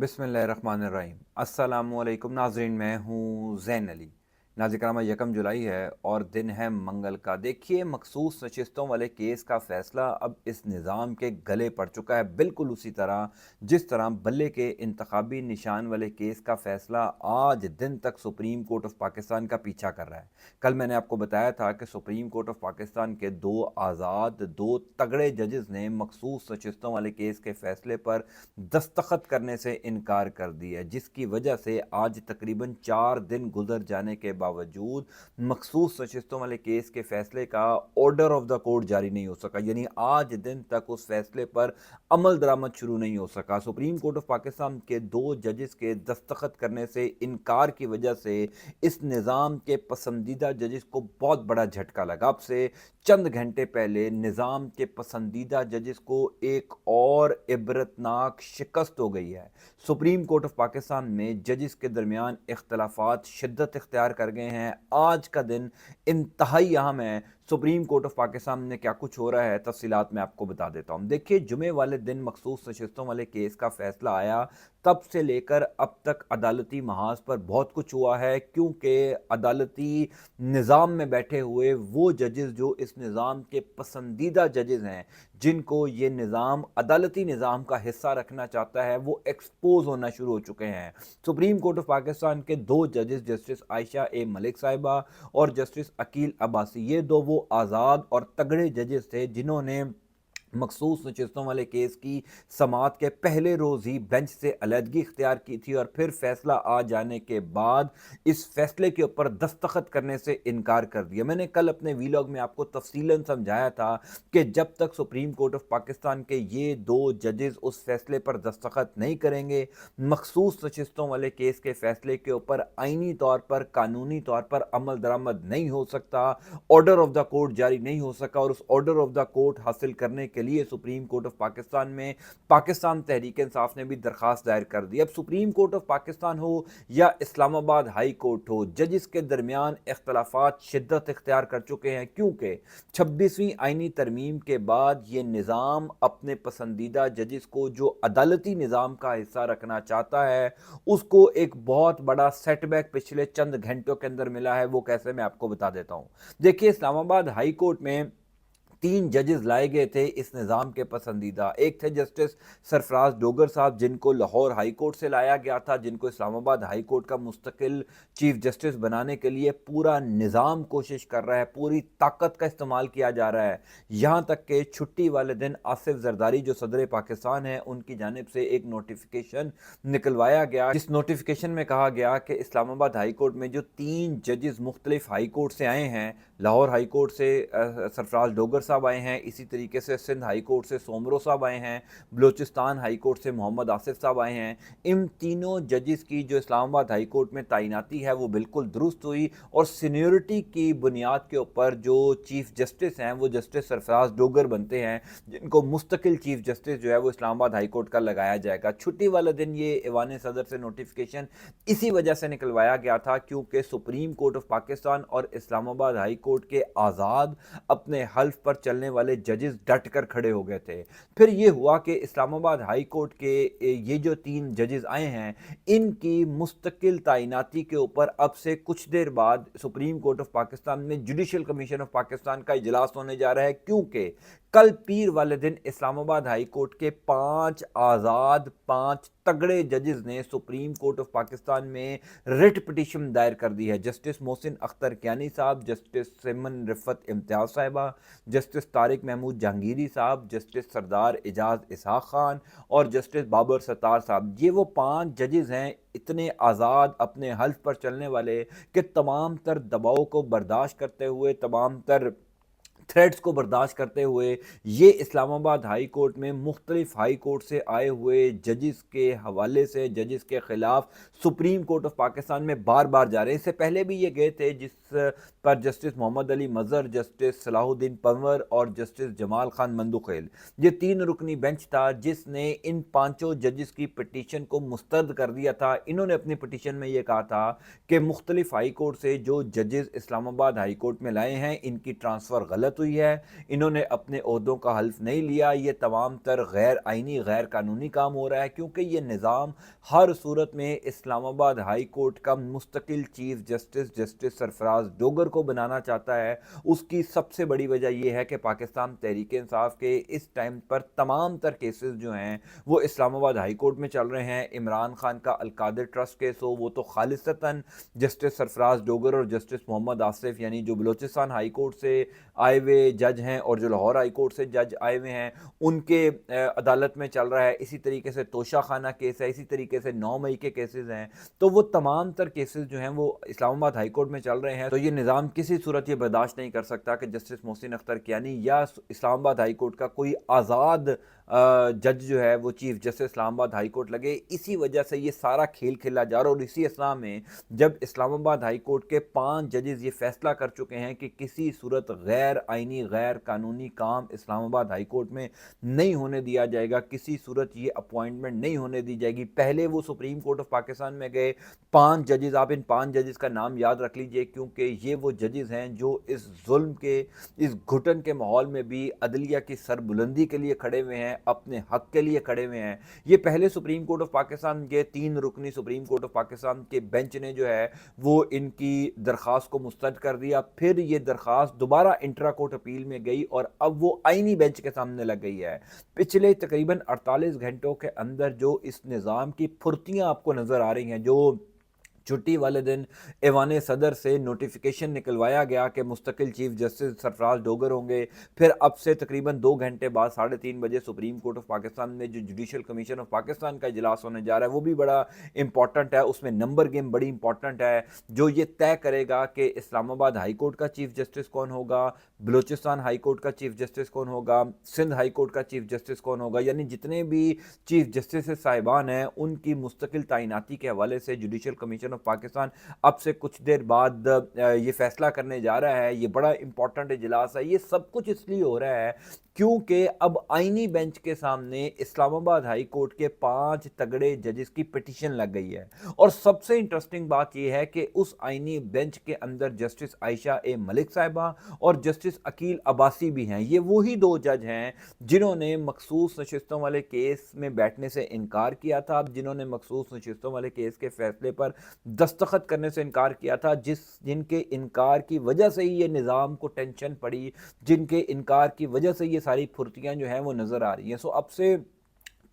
बिस्मिल्लाहिर्रहमानिर्रहीम। अस्सलामुअलैकुम नाज़रीन, मैं हूँ ज़ैन अली। नाज़रीन, 1 जुलाई है और दिन है मंगल का। देखिए, मखसूस नशिस्तों वाले केस का फ़ैसला अब इस निज़ाम के गले पड़ चुका है, बिल्कुल उसी तरह जिस तरह बल्ले के इंतखाबी निशान वाले केस का फ़ैसला आज दिन तक सुप्रीम कोर्ट ऑफ पाकिस्तान का पीछा कर रहा है। कल मैंने आपको बताया था कि सुप्रीम कोर्ट ऑफ पाकिस्तान के 2 आज़ाद, 2 तगड़े जजेस ने मखसूस नशिस्तों वाले केस के फ़ैसले पर दस्तखत करने से इनकार कर दिया, जिसकी वजह से आज तकरीबन 4 दिन गुजर जाने के बावजूद मखसूस नशिस्तों वाले केस के फैसले का ऑर्डर ऑफ द कोर्ट जारी नहीं हो सका। यानी आज दिन तक उस फैसले पर अमल दरामद शुरू नहीं हो सका। सुप्रीम कोर्ट ऑफ पाकिस्तान के 2 जजेस के दस्तखत करने से इनकार की वजह से इस निज़ाम के पसंदीदा जजेस को बहुत बड़ा झटका लगा। अब से चंद घंटे पहले निज़ाम के पसंदीदा जजेस को एक और इबरतनाक शिकस्त हो गई है। सुप्रीम कोर्ट ऑफ पाकिस्तान में जजेस के दरमियान इख्तलाफात शिद्दत इख्तियार कर गए हैं। आज का दिन इंतहाई अहम है। सुप्रीम कोर्ट ऑफ पाकिस्तान में क्या कुछ हो रहा है, तफसीलात मैं आपको बता देता हूँ। देखिए, जुमे वाले दिन मखसूस नशिस्तों वाले केस का फैसला आया, तब से लेकर अब तक अदालती महाज पर बहुत कुछ हुआ है, क्योंकि अदालती निज़ाम में बैठे हुए वो जजेस जो इस निज़ाम के पसंदीदा जजेस हैं, जिनको ये निज़ाम अदालती निज़ाम का हिस्सा रखना चाहता है, वो एक्सपोज होना शुरू हो चुके हैं। सुप्रीम कोर्ट ऑफ पाकिस्तान के 2 जजेस, जस्टिस आयशा ए मलिक साहिबा और जस्टिस अकील अब्बासी, ये दो वो आज़ाद और तगड़े जजेस थे जिन्होंने मखसूस नशिस्तों वाले केस की समाअत के पहले रोज़ ही बेंच से अलहदगी इख्तियार की थी और फिर फैसला आ जाने के बाद इस फैसले के ऊपर दस्तखत करने से इनकार कर दिया। मैंने कल अपने वीलॉग में आपको तफसीलन समझाया था कि जब तक सुप्रीम कोर्ट ऑफ पाकिस्तान के ये 2 जजेस उस फैसले पर दस्तखत नहीं करेंगे, मखसूस नशिस्तों वाले केस के फैसले के ऊपर आइनी तौर पर, कानूनी तौर पर अमल दरामद नहीं हो सकता, ऑर्डर ऑफ द कोर्ट जारी नहीं हो सका। और उस ऑर्डर ऑफ द कोर्ट हासिल करने के लिए सुप्रीम कोर्ट ऑफ पाकिस्तान में पाकिस्तान तहरीक इंसाफ ने भी दरखास्त दायर कर दी। अब सुप्रीम कोर्ट ऑफ पाकिस्तान हो या इस्लामाबाद हाई कोर्ट हो, जजिस के दरमियान इख्तलाफात शिद्दत इख्तियार कर चुके हैं, क्योंकि 26वीं आइनी तरमीम के बाद ये निज़ाम अपने पसंदीदा जजिस को, जो अदालती निज़ाम का हिस्सा रखना चाहता है, उसको एक बहुत बड़ा सेटबैक पिछले चंद घंटों के अंदर मिला है। वो कैसे, मैं आपको बता देता हूँ। देखिए, इस्लामाबाद हाई कोर्ट में 3 जजेस लाए गए थे इस निज़ाम के पसंदीदा। एक थे जस्टिस सरफराज डोगर साहब, जिनको लाहौर हाई कोर्ट से लाया गया था, जिनको इस्लामाबाद हाई कोर्ट का मुस्तकिल चीफ जस्टिस बनाने के लिए पूरा निज़ाम कोशिश कर रहा है, पूरी ताकत का इस्तेमाल किया जा रहा है। यहाँ तक कि छुट्टी वाले दिन आसिफ जरदारी जो सदर पाकिस्तान है, उनकी जानिब से एक नोटिफिकेशन निकलवाया गया, जिस नोटिफिकेशन में कहा गया कि इस्लामाबाद हाई कोर्ट में जो 3 जजेस मुख्तलिफ हाई कोर्ट से आए हैं, लाहौर हाई कोर्ट से सरफराज डोगर साहब आए हैं, इसी तरीके से सिंध हाई कोर्ट से सोमरो साहब आए हैं, बलूचिस्तान हाई कोर्ट से मोहम्मद आसिफ साहब आए हैं। इन तीनों जजेस की जो इस्लामाबाद हाई कोर्ट में तैनाती है वो बिल्कुल दुरुस्त हुई और सीनियरिटी की बुनियाद के ऊपर जो चीफ जस्टिस हैं वो जस्टिस सरफराज डोगर बनते हैं, जिनको मुस्तकिल चीफ जस्टिस जो है वो इस्लामाबाद हाई कोर्ट का लगाया जाएगा। छुट्टी वाले दिन ये ईवान सदर से नोटिफिकेशन इसी वजह से निकलवाया गया था, क्योंकि सुप्रीम कोर्ट ऑफ पाकिस्तान और इस्लामाबाद हाई कोर्ट के आज़ाद अपने हल्फ पर चलने वाले जजेस डट कर खड़े हो गए थे। फिर ये हुआ कि इस्लामाबाद हाई कोर्ट के ये जो 3 जजेस आए हैं, इनकी मुस्तकिल तैनाती के ऊपर अब से कुछ देर बाद सुप्रीम कोर्ट ऑफ पाकिस्तान में जुडिशल कमीशन ऑफ पाकिस्तान का इजलास होने जा रहा है, क्योंकि कल पीर वाले दिन इस्लामाबाद हाई कोर्ट के 5 आज़ाद, 5 तगड़े जजेस ने सुप्रीम कोर्ट ऑफ पाकिस्तान में रिट पिटीशन दायर कर दी है। जस्टिस मोहसिन अख्तर कियानी साहब, जस्टिस सिमन रिफत इम्तियाज साहिबा, जस्टिस तारिक महमूद जहांगीरी साहब, जस्टिस सरदार एजाज इसहाक खान और जस्टिस बाबर सत्तार साहब, ये वो 5 जजेस हैं, इतने आज़ाद, अपने हल्फ पर चलने वाले, कि तमाम तर दबाव को बर्दाश्त करते हुए, तमाम तर थ्रेड्स को बर्दाश्त करते हुए ये इस्लामाबाद हाई कोर्ट में मुख्तलिफ हाई कोर्ट से आए हुए जजिस के हवाले से, जजिस के ख़िलाफ़ सुप्रीम कोर्ट ऑफ पाकिस्तान में बार बार जा रहे हैं। इससे पहले भी ये गए थे, जिस पर जस्टिस मोहम्मद अली मज़हर, जस्टिस सलाहुद्दीन पंवर और जस्टिस जमाल खान मंदुखेल, ये 3 रुकनी बेंच था जिसने इन 5 जजिस की पटिशन को मुस्तरद कर दिया था। इन्होंने अपनी पटिशन में ये कहा था कि मुख्तलिफ हाई कोर्ट से जो जजेस इस्लामाबाद हाई कोर्ट में लाए हैं, इनकी ट्रांसफ़र गलत हुई है, इन्होंने अपने ओहदों का हल्फ नहीं लिया, ये तमाम तर गैर आइनी गैर कानूनी काम हो रहा है, क्योंकि ये निज़ाम हर सूरत में इस्लामाबाद हाई कोर्ट का मुस्तकिल chief justice justice Sarfraz Dogar को बनाना चाहता है। उसकी सबसे बड़ी वजह यह है कि पाकिस्तान तहरीक इंसाफ के इस टाइम पर तमाम तर केसेस जो हैं वो इस्लामाबाद हाई कोर्ट में चल रहे हैं। इमरान खान का अलकादिर ट्रस्ट केस हो, वो तो खालिसतन जस्टिस सरफराज डोगर और जस्टिस मोहम्मद आसिफ यानी जो बलोचिस्तान हाई कोर्ट से आए हुए जज हैं और जो लाहौर हाई कोर्ट से जज आए हुए हैं उनके अदालत में चल रहा है। इसी तरीके से तोशा खाना केस है, इसी तरीके से 9 मई के केसेस हैं। तो वो तमाम तर केसेस जो हैं वो इस्लामाबाद हाई कोर्ट में चल रहे हैं। तो ये निज़ाम किसी सूरत ये बर्दाश्त नहीं कर सकता कि जस्टिस मोहसिन अख्तर कियानी या इस्लामाबाद हाई कोर्ट का कोई आज़ाद जज जो है वो chief justice Islamabad high court लगे। इसी वजह से ये सारा खेल खेला जा रहा है। और इसी असला में जब इस्लामाबाद हाई कोर्ट के 5 जजेस ये फैसला कर चुके हैं कि किसी सूरत गैर आइनी गैर कानूनी काम इस्लामाबाद हाई कोर्ट में नहीं होने दिया जाएगा, किसी सूरत ये अपॉइंटमेंट नहीं होने दी जाएगी। पहले वो सुप्रीम कोर्ट ऑफ पाकिस्तान में गए 5 जजेस, आप इन 5 जजेस का नाम याद रख लीजिए, क्योंकि ये वो जजेस हैं जो इस जुल्म के, इस घुटन के माहौल में भी अदलिया की सरबुलंदी के लिए खड़े हुए हैं, अपने हक के लिए खड़े हुए हैं। ये पहले सुप्रीम कोर्ट ऑफ पाकिस्तान के 3 रुकनी सुप्रीम कोर्ट ऑफ पाकिस्तान के बेंच ने जो है वो इनकी दरख्वास्त को मुस्तरद कर दिया। फिर ये दरख्वास्त दोबारा इंट्रा कोर्ट अपील में गई और अब वो आईनी बेंच के सामने लग गई है। पिछले तकरीबन 48 घंटों के अंदर जो इस निज़ाम की फुर्तियां आपको नजर आ रही हैं, जो छुट्टी वाले दिन ऐवान सदर से नोटिफिकेशन निकलवाया गया कि मुस्तकिल चीफ जस्टिस सरफराज डोगर होंगे, फिर अब से तकरीबन 2 घंटे बाद 3:30 बजे सुप्रीम कोर्ट ऑफ पाकिस्तान में जो जुडिशल कमीशन ऑफ पाकिस्तान का इजलास होने जा रहा है वो भी बड़ा इंपॉर्टेंट है। उसमें नंबर गेम बड़ी इंपॉर्टेंट है जो ये तय करेगा कि इस्लामाबाद हाई कोर्ट का चीफ जस्टिस कौन होगा, बलूचिस्तान हाई कोर्ट का चीफ जस्टिस कौन होगा, सिंध हाई कोर्ट का चीफ जस्टिस कौन होगा। यानी जितने भी चीफ जस्टिस साहिबान हैं उनकी मुस्तकिल तैनाती के हवाले से जुडिशल कमीशन ऑफ पाकिस्तान अब से कुछ देर बाद ये फैसला करने जा रहा है। ये बड़ा इंपॉर्टेंट इजलास है। ये सब कुछ इसलिए हो रहा है क्योंकि अब आईनी बेंच के सामने इस्लामाबाद हाई कोर्ट के 5 तगड़े जजेस की पिटीशन लग गई है। और सबसे इंटरेस्टिंग बात यह है कि उस आईनी बेंच के अंदर जस्टिस आयशा ए मलिक साहिबा और जस्टिस अकील अब्बासी भी हैं। ये वही 2 जज हैं जिन्होंने मखसूस नशिस्तों वाले केस में बैठने से इनकार किया था, जिन्होंने मखसूस नशिस्तों वाले केस के फैसले पर दस्तखत करने से इनकार किया था, जिनके इनकार की वजह से ही ये निज़ाम को टेंशन पड़ी, जिनके इनकार की वजह से ये सारी फुर्तियां जो हैं वो नज़र आ रही हैं। सो अब से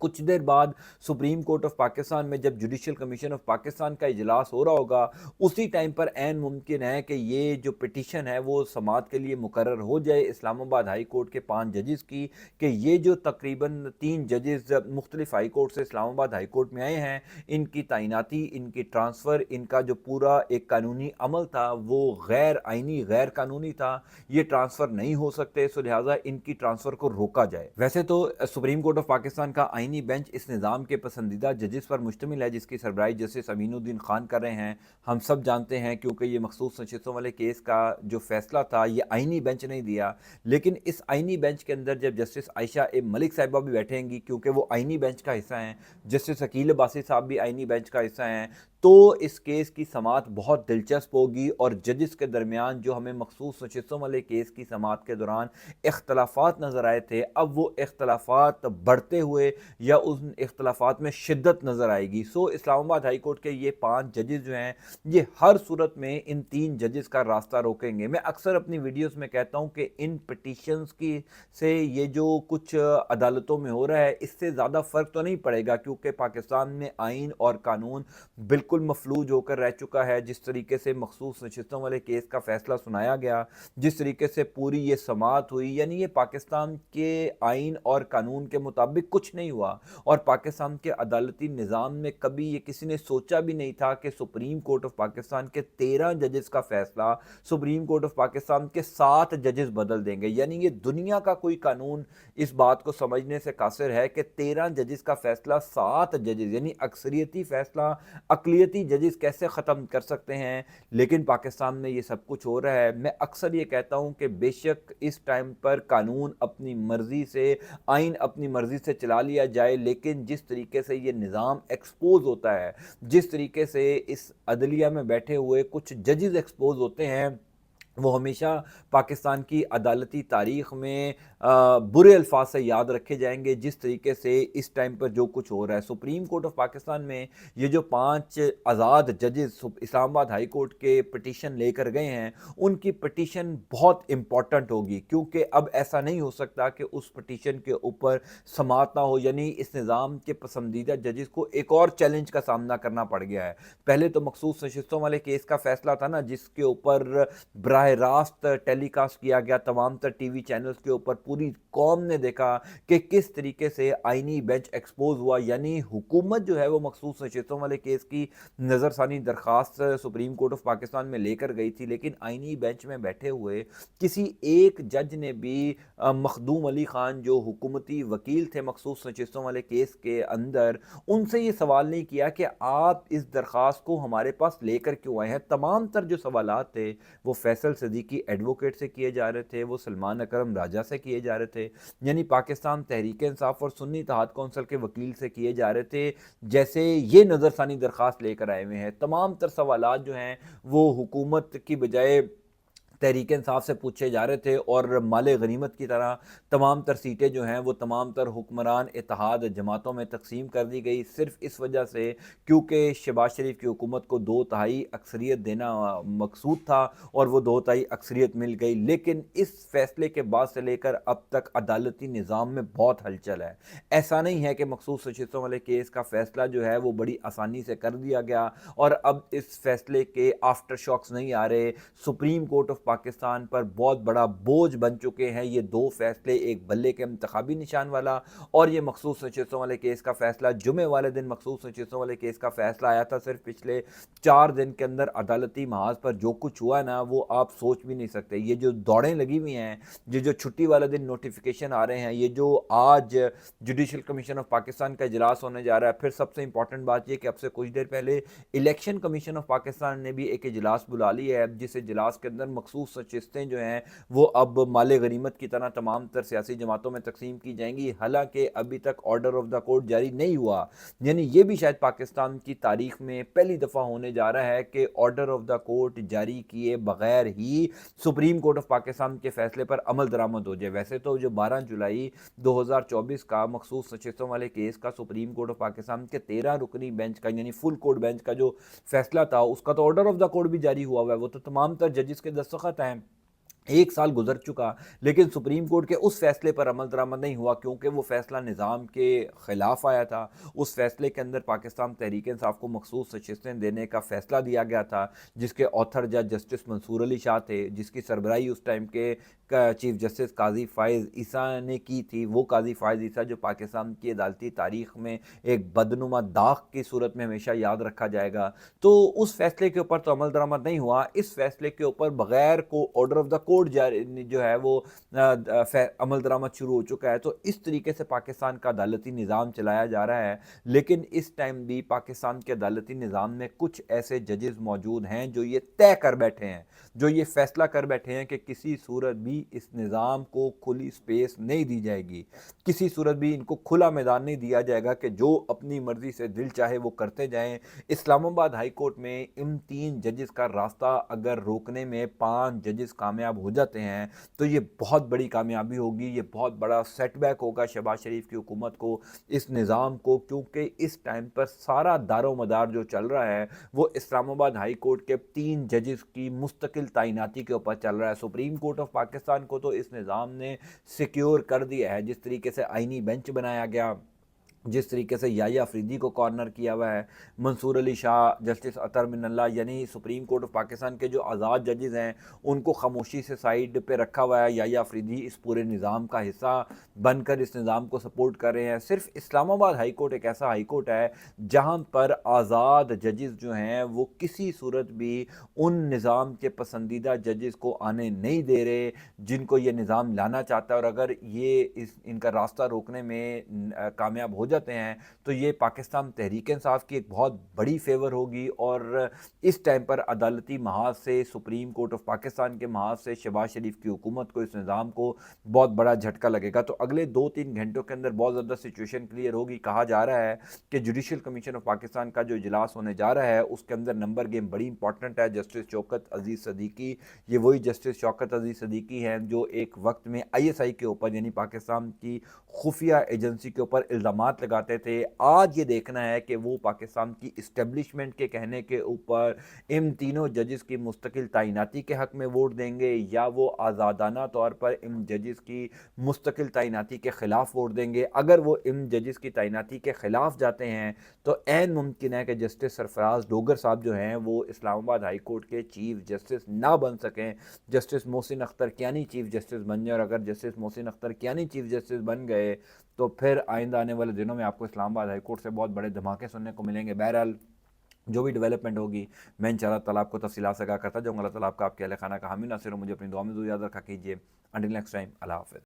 कुछ देर बाद सुप्रीम कोर्ट ऑफ पाकिस्तान में जब जुडिशल कमीशन ऑफ पाकिस्तान का इजलास हो रहा होगा उसी टाइम पर ऐन मुमकिन है कि ये जो पिटीशन है वो समाअत के लिए मुकर्रर हो जाए इस्लामाबाद हाई कोर्ट के 5 जजेस की, कि ये जो तकरीबन 3 जजेस मुख्तलिफ हाई कोर्ट से इस्लामाबाद हाई कोर्ट में आए हैं, इनकी तैनाती, इनकी ट्रांसफ़र, इनका जो पूरा एक कानूनी अमल था वो गैर आइनी गैर कानूनी था, ये ट्रांसफ़र नहीं हो सकते। सो लिहाजा इनकी ट्रांसफ़र को रोका जाए। वैसे तो सुप्रीम कोर्ट ऑफ पाकिस्तान का आईनी बेंच इस निज़ाम के पसंदीदा जजेस पर मुश्तमिल है जिसकी सरबराही जस्टिस अमीनुद्दीन खान कर रहे हैं। हम सब जानते हैं क्योंकि ये मखसूस नशिस्तों वाले केस का जो फैसला था ये आईनी बेंच नहीं दिया, लेकिन इस आईनी बेंच के अंदर जब जस्टिस आयशा ए मलिक साहिबा भी बैठेंगी क्योंकि वो आईनी बेंच का हिस्सा हैं, जस्टिस अकील अब्बासी साहब भी आईनी बेंच का हिस्सा हैं, तो इस केस की समाअत बहुत दिलचस्प होगी। और जजेस के दरमियान जो हमें मखसूस नशिस्तों वाले केस की समाअत के दौरान इख्तलाफात नज़र आए थे, अब वो इख्तलाफात बढ़ते हुए या उन इख्तलाफात में शिद्दत नज़र आएगी। सो इस्लामाबाद हाई कोर्ट के ये 5 जजेस जो हैं ये हर सूरत में इन 3 जजेस का रास्ता रोकेंगे। मैं अक्सर अपनी वीडियोस में कहता हूँ कि इन पिटीशंस की से ये जो कुछ अदालतों में हो रहा है इससे ज़्यादा फ़र्क तो नहीं पड़ेगा, क्योंकि पाकिस्तान में आइन और कानून बिल्कुल मफलूज होकर रह चुका है। जिस तरीके से मखसूस नशिस्तों वाले केस का फैसला सुनाया गया, जिस तरीके से पूरी ये समाअत हुई, यानी ये पाकिस्तान के आइन और कानून के मुताबिक कुछ नहीं हुआ। और पाकिस्तान के अदालती निज़ाम में कभी ये किसी ने सोचा भी नहीं था कि सुप्रीम कोर्ट ऑफ पाकिस्तान के 13 जजेस का फैसला सुप्रीम कोर्ट ऑफ पाकिस्तान के 7 जजेस बदल देंगे। यानी ये दुनिया का कोई कानून इस बात को समझने से कासिर है कि 13 जजेस का फैसला 7 जजेस यानी अक्सरियती फैसला अकलियती जजेस कैसे ख़त्म कर सकते हैं। लेकिन पाकिस्तान में ये सब कुछ हो रहा है। मैं अक्सर ये कहता हूँ कि बेशक इस टाइम पर कानून अपनी मर्ज़ी से, आइन अपनी मर्ज़ी से चला लिया जाए, लेकिन जिस तरीके से ये निज़ाम एक्सपोज होता है, जिस तरीके से इस अदलिया में बैठे हुए कुछ जजेस एक्सपोज होते हैं, वो हमेशा पाकिस्तान की अदालती तारीख़ में बुरे अल्फाज से याद रखे जाएँगे, जिस तरीके से इस टाइम पर जो कुछ हो रहा है। सुप्रीम कोर्ट ऑफ पाकिस्तान में ये जो 5 आज़ाद जजेस इस्लामाबाद हाई कोर्ट के पिटीशन लेकर गए हैं, उनकी पिटीशन बहुत इम्पोर्टेंट होगी, क्योंकि अब ऐसा नहीं हो सकता कि उस पिटीशन के ऊपर समाअत ना हो, यानी इस निज़ाम के पसंदीदा जजेस को एक और चैलेंज का सामना करना पड़ गया है। पहले तो मखसूस नशिस्तों वाले केस का फैसला था ना, जिसके ऊपर बराह रास्त टेलीकास्ट किया गया तमाम तर टीवी चैनल्स के ऊपर, पूरी कौम ने देखा कि किस तरीके से आईनी बेंच एक्सपोज हुआ। यानी हुकूमत जो है वो मखसूस नशिस्तों वाले केस की नज़रसानी दरख्वास्त सुप्रीम कोर्ट ऑफ पाकिस्तान में लेकर गई थी, लेकिन आईनी बेंच में बैठे हुए किसी एक जज ने भी मखदूम अली खान जो हुकूमती वकील थे मखसूस नशिस्तों वाले केस के अंदर, उनसे ये सवाल नहीं किया कि आप इस दरख्वास्त को हमारे पास लेकर क्यों आए हैं। तमाम तर जो सवालात थे वो फैसल सदीकी एडवोकेट से किए जा रहे थे, वो सलमान अकरम राजा से किए जा रहे थे, यानी पाकिस्तान तहरीक इंसाफ और सुन्नी इत्तेहाद कौंसिल के वकील से किए जा रहे थे, जैसे ये नज़रसानी दरख्वास्त लेकर आए हुए हैं। तमाम तर सवालात जो हैं वो हुकूमत की बजाय तहरीक इंसाफ से पूछे जा रहे थे, और माले गनीमत की तरह तमाम तर सीटें जो हैं वो तमाम तर हुक्मरान इत्तेहाद जमातों में तकसीम कर दी गई, सिर्फ इस वजह से क्योंकि शहबाज शरीफ की हुकूमत को 2/3 अक्सरियत देना मकसूद था, और वो 2/3 अक्सरियत मिल गई। लेकिन इस फैसले के बाद से लेकर अब तक अदालती निज़ाम में बहुत हलचल है। ऐसा नहीं है कि मखसूस नशिस्तों वाले केस का फैसला जो है वो बड़ी आसानी से कर दिया गया और अब इस फैसले के आफ्टर शॉक्स नहीं आ रहे। सुप्रीम कोर्ट ऑफ पाकिस्तान पर बहुत बड़ा बोझ बन चुके हैं ये दो फैसले, एक बल्ले के इंतखाबी निशान वाला और ये मखसूस नशिस्तों वाले केस का फैसला। जुमे वाले दिन मखसूस नशिस्तों वाले केस का फैसला आया था, सिर्फ पिछले 4 दिन के अंदर अदालती महाज पर जो कुछ हुआ ना वो आप सोच भी नहीं सकते। ये जो दौड़ें लगी हुई हैं, ये जो छुट्टी वाले दिन नोटिफिकेशन आ रहे हैं, ये जो आज जुडिशल कमीशन ऑफ पाकिस्तान का इजलास होने जा रहा है, फिर सबसे इंपॉर्टेंट बात ये कि अब से कुछ देर पहले इलेक्शन कमीशन ऑफ पाकिस्तान ने भी एक इजलास बुला लिया है, जिस इजलास के अंदर मखसूस नशिस्तें जो हैं वो अब माले गनीमत की तरह तमाम तर सियासी जमातों में तकसीम की जाएंगी। हालांकि अभी तक ऑर्डर ऑफ द कोर्ट जारी नहीं हुआ, यानी ये भी शायद पाकिस्तान की तारीख में पहली दफ़ा होने जा रहा है कि ऑर्डर ऑफ द कोर्ट जारी किए बगैर ही सुप्रीम कोर्ट ऑफ पाकिस्तान के फैसले पर अमल दरामद हो जाए। वैसे तो जो 12 जुलाई 2024 का मखसूस नशिस्तों वाले केस का सुप्रीम कोर्ट ऑफ पाकिस्तान के 13 रुकनी बेंच का यानी फुल कोर्ट बेंच का जो फैसला था उसका तो ऑर्डर ऑफ द कोर्ट भी जारी हुआ है, वो तो तमाम तर जजेस के दस्तखत हैं। 1 साल गुजर चुका, लेकिन सुप्रीम कोर्ट के उस फैसले पर अमल दरामद नहीं हुआ क्योंकि वो फैसला निज़ाम के ख़िलाफ़ आया था। उस फैसले के अंदर पाकिस्तान तहरीक इंसाफ को मखसूस नशिस्तें देने का फैसला दिया गया था, जिसके ऑथर जज जस्टिस मंसूर अली शाह थे, जिसकी सरबराही उस टाइम के चीफ जस्टिस काजी फ़ाइज़ ईसा ने की थी। वो काजी फ़ाइज़ ईसा जो पाकिस्तान की अदालती तारीख़ में एक बदनुमा दाग की सूरत में हमेशा याद रखा जाएगा। तो उस फैसले के ऊपर तो अमल दरामद नहीं हुआ। इस फैसले के ऊपर बगैर को ऑर्डर ऑफ द कोर्ट जारी जो है वो अमल दरामद शुरू हो चुका है। तो इस तरीके से पाकिस्तान का अदालती निज़ाम चलाया जा रहा है, लेकिन इस टाइम भी पाकिस्तान के अदालती निज़ाम में कुछ ऐसे जजेस मौजूद हैं जो ये तय कर बैठे हैं, जो ये फैसला कर बैठे हैं कि किसी सूरत भी इस निज़ाम को खुली स्पेस नहीं दी जाएगी, किसी सूरत भी इनको खुला मैदान नहीं दिया जाएगा कि जो अपनी मर्जी से दिल चाहे वो करते जाएं। इस्लामाबाद हाई कोर्ट में इन 3 जजेस का रास्ता अगर रोकने में 5 जजेस कामयाब हो जाते हैं तो ये बहुत बड़ी कामयाबी होगी, ये बहुत बड़ा सेटबैक होगा शहबाज शरीफ की हुकूमत को, इस निज़ाम को, क्योंकि इस टाइम पर सारा दारोमदार जो चल रहा है वो इस्लामाबाद हाई कोर्ट के 3 जजेस की मुस्तकिल तैनाती के ऊपर चल रहा है। सुप्रीम कोर्ट ऑफ पाकिस्तान को तो इस निज़ाम ने सिक्योर कर दिया है, जिस तरीके से आईनी बेंच बनाया गया, जिस तरीके से याया अफरीदी को कॉर्नर किया हुआ है, मंसूर अली शाह, जस्टिस अतर मिनल्ला, यानी सुप्रीम कोर्ट ऑफ पाकिस्तान के जो आज़ाद जजेस हैं उनको खामोशी से साइड पे रखा हुआ है। याया अफरीदी इस पूरे निज़ाम का हिस्सा बनकर इस निज़ाम को सपोर्ट कर रहे हैं। सिर्फ इस्लामाबाद हाई कोर्ट एक ऐसा हाई कोर्ट है जहाँ पर आज़ाद जजेस जो हैं वो किसी सूरत भी उन निज़ाम के पसंदीदा जजेस को आने नहीं दे रहे जिनको ये निज़ाम लाना चाहता है, और अगर ये इनका रास्ता रोकने में कामयाब हो जाता جاتے ہیں تو یہ پاکستان تحریک انصاف کی ایک بہت بڑی فیور ہوگی، اور اس ٹائم پر عدالتی محاذ سے، سپریم کورٹ آف پاکستان کے محاذ سے شہباز شریف کی حکومت کو، اس نظام کو بہت بڑا جھٹکا لگے گا۔ تو اگلے 2-3 گھنٹوں کے اندر بہت زیادہ سچویشن کلیئر ہوگی۔ کہا جا رہا ہے کہ جوڈیشل کمیشن آف پاکستان کا جو اجلاس ہونے جا رہا ہے اس کے اندر نمبر گیم بڑی امپورٹنٹ ہے۔ جسٹس شوکت عزیز صدیقی، یہ وہی جسٹس شوکت عزیز صدیقی ہیں جو ایک وقت میں آئی ایس آئی کے اوپر، یعنی پاکستان کی خفیہ ایجنسی کے اوپر الزامات لگاتے تھے۔ آج یہ دیکھنا ہے کہ وہ پاکستان کی اسٹیبلشمنٹ کے کہنے کے اوپر ان تینوں ججز کی مستقل تعیناتی کے حق میں ووٹ دیں گے، یا وہ آزادانہ طور پر ان ججز کی مستقل تعیناتی کے خلاف ووٹ دیں گے۔ اگر وہ ان ججز کی تعیناتی کے خلاف جاتے ہیں تو عین ممکن ہے کہ جسٹس سرفراز ڈوگر صاحب جو ہیں وہ اسلام آباد ہائی کورٹ کے چیف جسٹس نہ بن سکیں۔ Justice Mohsin Akhtar Kayani chief justice بن جائے، اور اگر justice Mohsin Akhtar Kayani chief justice بن گئے تو پھر آئندہ آنے والے دنوں میں آپ کو اسلام آباد ہائی کورٹ سے بہت بڑے دھماکے سننے کو ملیں گے۔ بہرحال جو بھی ڈیولپمنٹ ہوگی میں انشاءاللہ تعالیٰ آپ کو تفصیلات سے آگاہ کرتا جاؤں گا۔ اللہ تعالیٰ آپ کا، آپ کے اہل خانہ کا حامی ناصر ہو۔ مجھے اپنی دعا میں ضرور یاد رکھا کیجیے۔ انٹل نیکسٹ ٹائم، اللہ حافظ۔